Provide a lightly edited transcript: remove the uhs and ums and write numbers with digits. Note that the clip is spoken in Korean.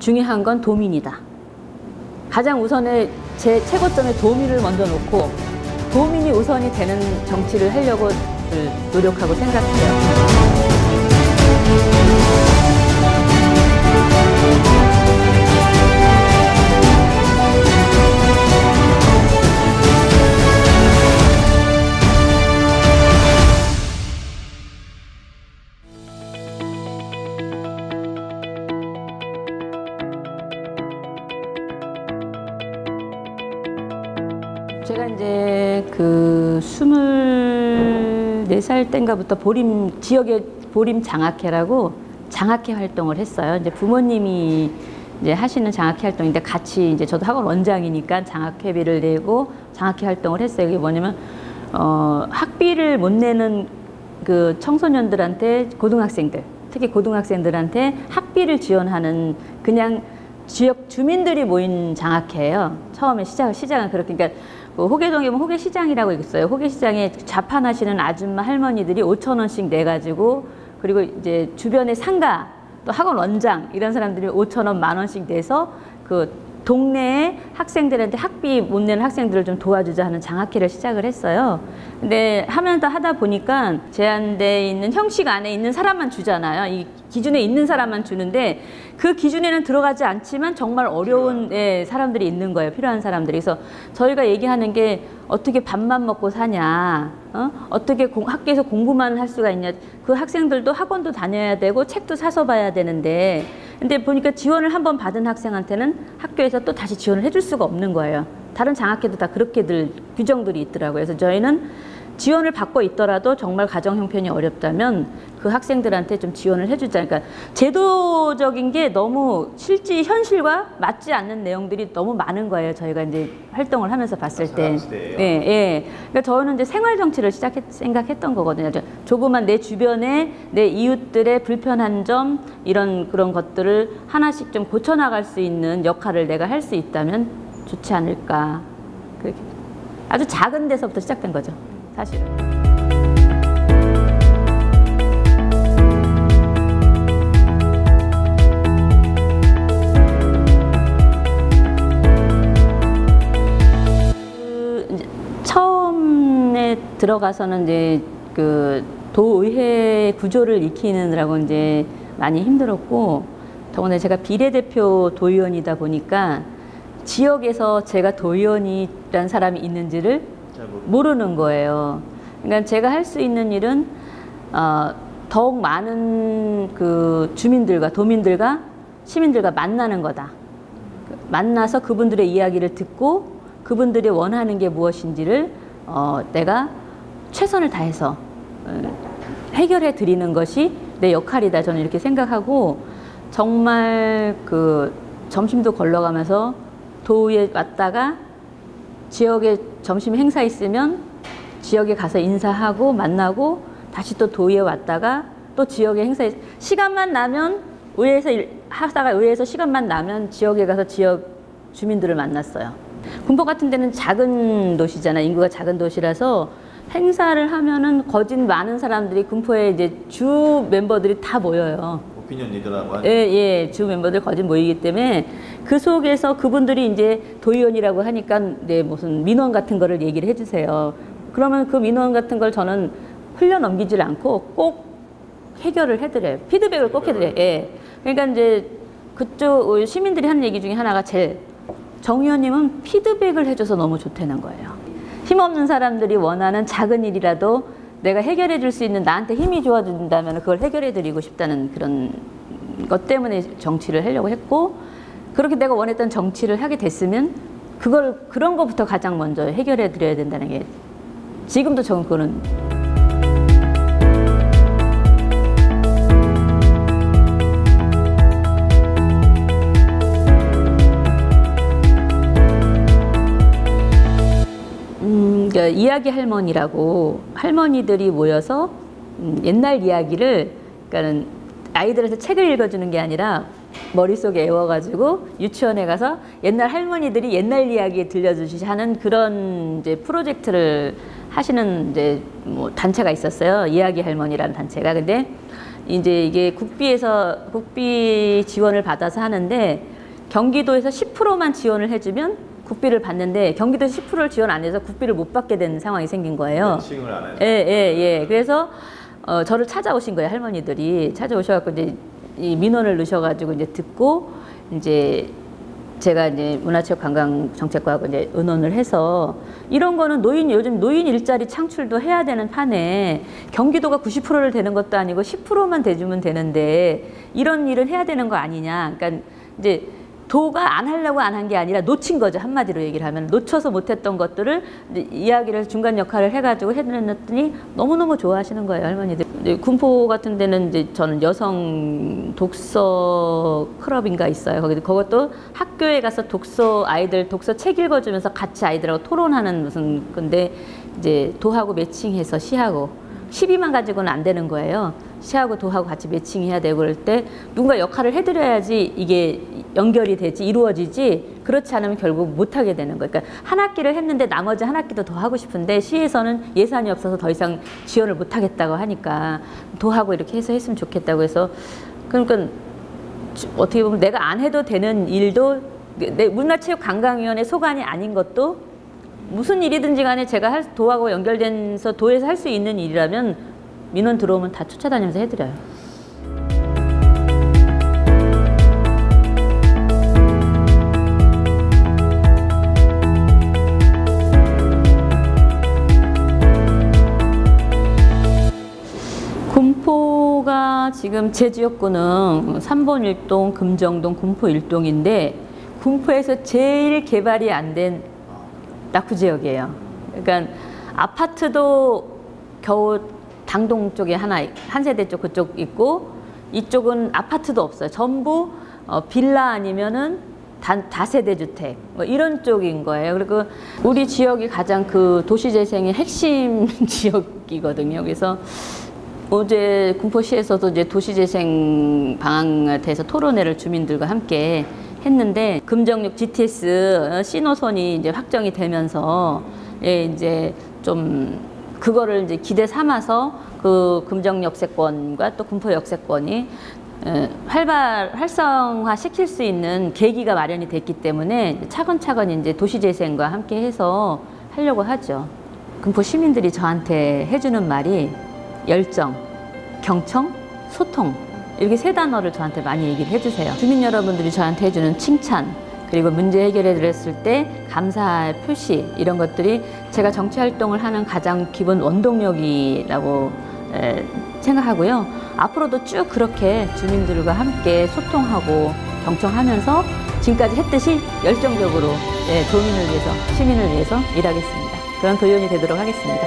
중요한 건 도민이다. 가장 우선의 제 최고점에 도민을 먼저 놓고 도민이 우선이 되는 정치를 하려고 노력하고 생각해요. 제가 이제 그 24살 땐가부터 지역의 보림 장학회라고 장학회 활동을 했어요. 이제 부모님이 이제 하시는 장학회 활동인데 같이 이제 저도 학원 원장이니까 장학회비를 내고 장학회 활동을 했어요. 이게 뭐냐면 학비를 못 내는 그 청소년들한테 특히 고등학생들한테 학비를 지원하는 그냥 지역 주민들이 모인 장학회예요. 처음에 시작은 그렇게 그러니까 호계동에 보면 호계시장이라고 있어요. 호계시장에 자판하시는 아줌마 할머니들이 5,000원씩 내가지고 그리고 이제 주변의 상가 또 학원 원장 이런 사람들이 5,000원, 10,000원씩 내서 그 동네에 학생들한테 학비 못 내는 학생들을 좀 도와주자 하는 장학회를 시작을 했어요. 근데 하다 보니까 제한돼 있는 형식 안에 있는 사람만 주잖아요. 이 기준에 있는 사람만 주는데 그 기준에는 들어가지 않지만 정말 어려운 사람들이 있는 거예요. 필요한 사람들이. 그래서 저희가 얘기하는 게 어떻게 밥만 먹고 사냐, 어떻게 학교에서 공부만 할 수가 있냐. 그 학생들도 학원도 다녀야 되고 책도 사서 봐야 되는데 근데 보니까 지원을 한번 받은 학생한테는 학교에서 또 다시 지원을 해줄 수가 없는 거예요. 다른 장학회도 다 그렇게들 규정들이 있더라고요. 그래서 저희는 지원을 받고 있더라도 정말 가정 형편이 어렵다면 그 학생들한테 좀 지원을 해주자. 그러니까 제도적인 게 너무 실제 현실과 맞지 않는 내용들이 너무 많은 거예요. 저희가 이제 활동을 하면서 봤을 때. 예. 그러니까 저는 이제 생활 정치를 생각했던 거거든요. 조그만 내 주변에 내 이웃들의 불편한 점 그런 것들을 하나씩 좀 고쳐나갈 수 있는 역할을 내가 할 수 있다면 좋지 않을까. 그렇게 아주 작은 데서부터 시작된 거죠. 사실은. 처음에 들어가서는 이제 그 도의회 구조를 익히느라고 이제 많이 힘들었고, 더군다나 제가 비례대표 도의원이다 보니까 지역에서 제가 도의원이라는 사람이 있는지를 모르는 거예요. 그러니까 제가 할 수 있는 일은 더욱 많은 그 주민들과 도민들과 시민들과 만나는 거다. 만나서 그분들의 이야기를 듣고 그분들이 원하는 게 무엇인지를 내가 최선을 다해서 해결해 드리는 것이 내 역할이다. 저는 이렇게 생각하고 정말 그 점심도 걸러가면서 도에 왔다가 지역에 점심 행사 있으면 지역에 가서 인사하고 만나고 다시 또 도의회 왔다가 또 지역에 시간만 나면 의회에서 시간만 나면 지역에 가서 지역 주민들을 만났어요. 군포 같은 데는 작은 도시잖아요. 인구가 작은 도시라서 행사를 하면은 거진 많은 사람들이 군포에 이제 주 멤버들이 다 모여요. 오피니언 리더라고 예, 주 멤버들 거진 모이기 때문에 그 속에서 그분들이 이제 도의원이라고 하니까 무슨 민원 같은 거를 얘기를 해주세요. 그러면 그 민원 같은 걸 저는 흘려 넘기질 않고 꼭 해결을 해드려요. 피드백을 꼭 해드려요. 예. 그러니까 이제 그쪽 시민들이 하는 얘기 중에 하나가 정 의원님은 피드백을 해줘서 너무 좋다는 거예요. 힘없는 사람들이 원하는 작은 일이라도 내가 해결해 줄 수 있는 나한테 힘이 좋아진다면 그걸 해결해 드리고 싶다는 그런 것 때문에 정치를 하려고 했고, 그렇게 내가 원했던 정치를 하게 됐으면 그런 것부터 가장 먼저 해결해 드려야 된다는 게 지금도 저는 그거는 그러니까 이야기 할머니라고 할머니들이 모여서 옛날 이야기를 그러니까 아이들한테 책을 읽어주는 게 아니라 머릿속에 애워가지고 유치원에 가서 옛날 할머니들이 옛날 이야기 들려주시 하는 그런 이제 프로젝트를 하시는 이제 뭐 단체가 있었어요. 이야기 할머니라는 단체가. 근데 이제 이게 국비 지원을 받아서 하는데 경기도에서 10%만 지원을 해주면 국비를 받는데 경기도에서 10%를 지원 안 해서 국비를 못 받게 되는 상황이 생긴 거예요. 매칭을 안 해서. 예. 그래서 저를 찾아오신 거예요. 할머니들이 찾아오셔갖고 이제 이 민원을 넣으셔가지고 이제 듣고 이제 제가 이제 문화체육관광정책과하고 이제 의논을 해서 이런 거는 요즘 노인 일자리 창출도 해야 되는 판에 경기도가 90%를 되는 것도 아니고 10%만 대주면 되는데 이런 일은 해야 되는 거 아니냐. 그러니까 이제 도가 안 하려고 안 한 게 아니라 놓친 거죠. 한마디로 얘기를 하면 놓쳐서 못했던 것들을 이야기를 중간 역할을 해가지고 해드렸더니 너무너무 좋아하시는 거예요, 할머니들. 군포 같은 데는 이제 저는 여성 독서 클럽인가 있어요. 그것도 학교에 가서 아이들 독서 책 읽어주면서 같이 아이들하고 토론하는 무슨 건데 이제 도하고 매칭해서 시하고 12만 가지고는 안 되는 거예요. 시하고 도하고 같이 매칭해야 되고 그럴 때 누군가 역할을 해드려야지 이게 연결이 되지 이루어지지 그렇지 않으면 결국 못하게 되는 거예요. 그러니까 한 학기를 했는데 나머지 한 학기도 더 하고 싶은데 시에서는 예산이 없어서 더 이상 지원을 못하겠다고 하니까 도하고 이렇게 해서 했으면 좋겠다고 해서 그러니까 어떻게 보면 내가 안 해도 되는 일도 내 문화체육관광위원회 소관이 아닌 것도 무슨 일이든지 간에 제가 도하고 연결돼서 도에서 할 수 있는 일이라면 민원 들어오면 다 쫓아다니면서 해드려요. 군포가 지금 제 지역구는 3번 일동, 금정동, 군포 일동인데 군포에서 제일 개발이 안 된 낙후 지역이에요. 그러니까 아파트도 겨우 당동 쪽에 한 세대 쪽 그쪽 있고 이쪽은 아파트도 없어요. 전부 빌라 아니면은 다세대 주택 뭐 이런 쪽인 거예요. 그리고 우리 지역이 가장 그 도시재생의 핵심 지역이거든요. 그래서 어제 군포시에서도 이제 도시재생 방안에 대해서 토론회를 주민들과 함께 했는데 금정역 GTS 신호선이 이제 확정이 되면서 이제 좀 그거를 이제 기대 삼아서 그 금정 역세권과 또 군포 역세권이 활성화 시킬 수 있는 계기가 마련이 됐기 때문에 차근차근 이제 도시재생과 함께 해서 하려고 하죠. 군포 시민들이 저한테 해주는 말이 열정, 경청, 소통 이렇게 세 단어를 저한테 많이 얘기를 해주세요. 주민 여러분들이 저한테 해주는 칭찬 그리고 문제 해결해 드렸을 때 감사 표시 이런 것들이 제가 정치활동을 하는 가장 기본 원동력이라고 생각하고요. 앞으로도 쭉 그렇게 주민들과 함께 소통하고 경청하면서 지금까지 했듯이 열정적으로 도민을 위해서 시민을 위해서 일하겠습니다. 그런 도연이 되도록 하겠습니다.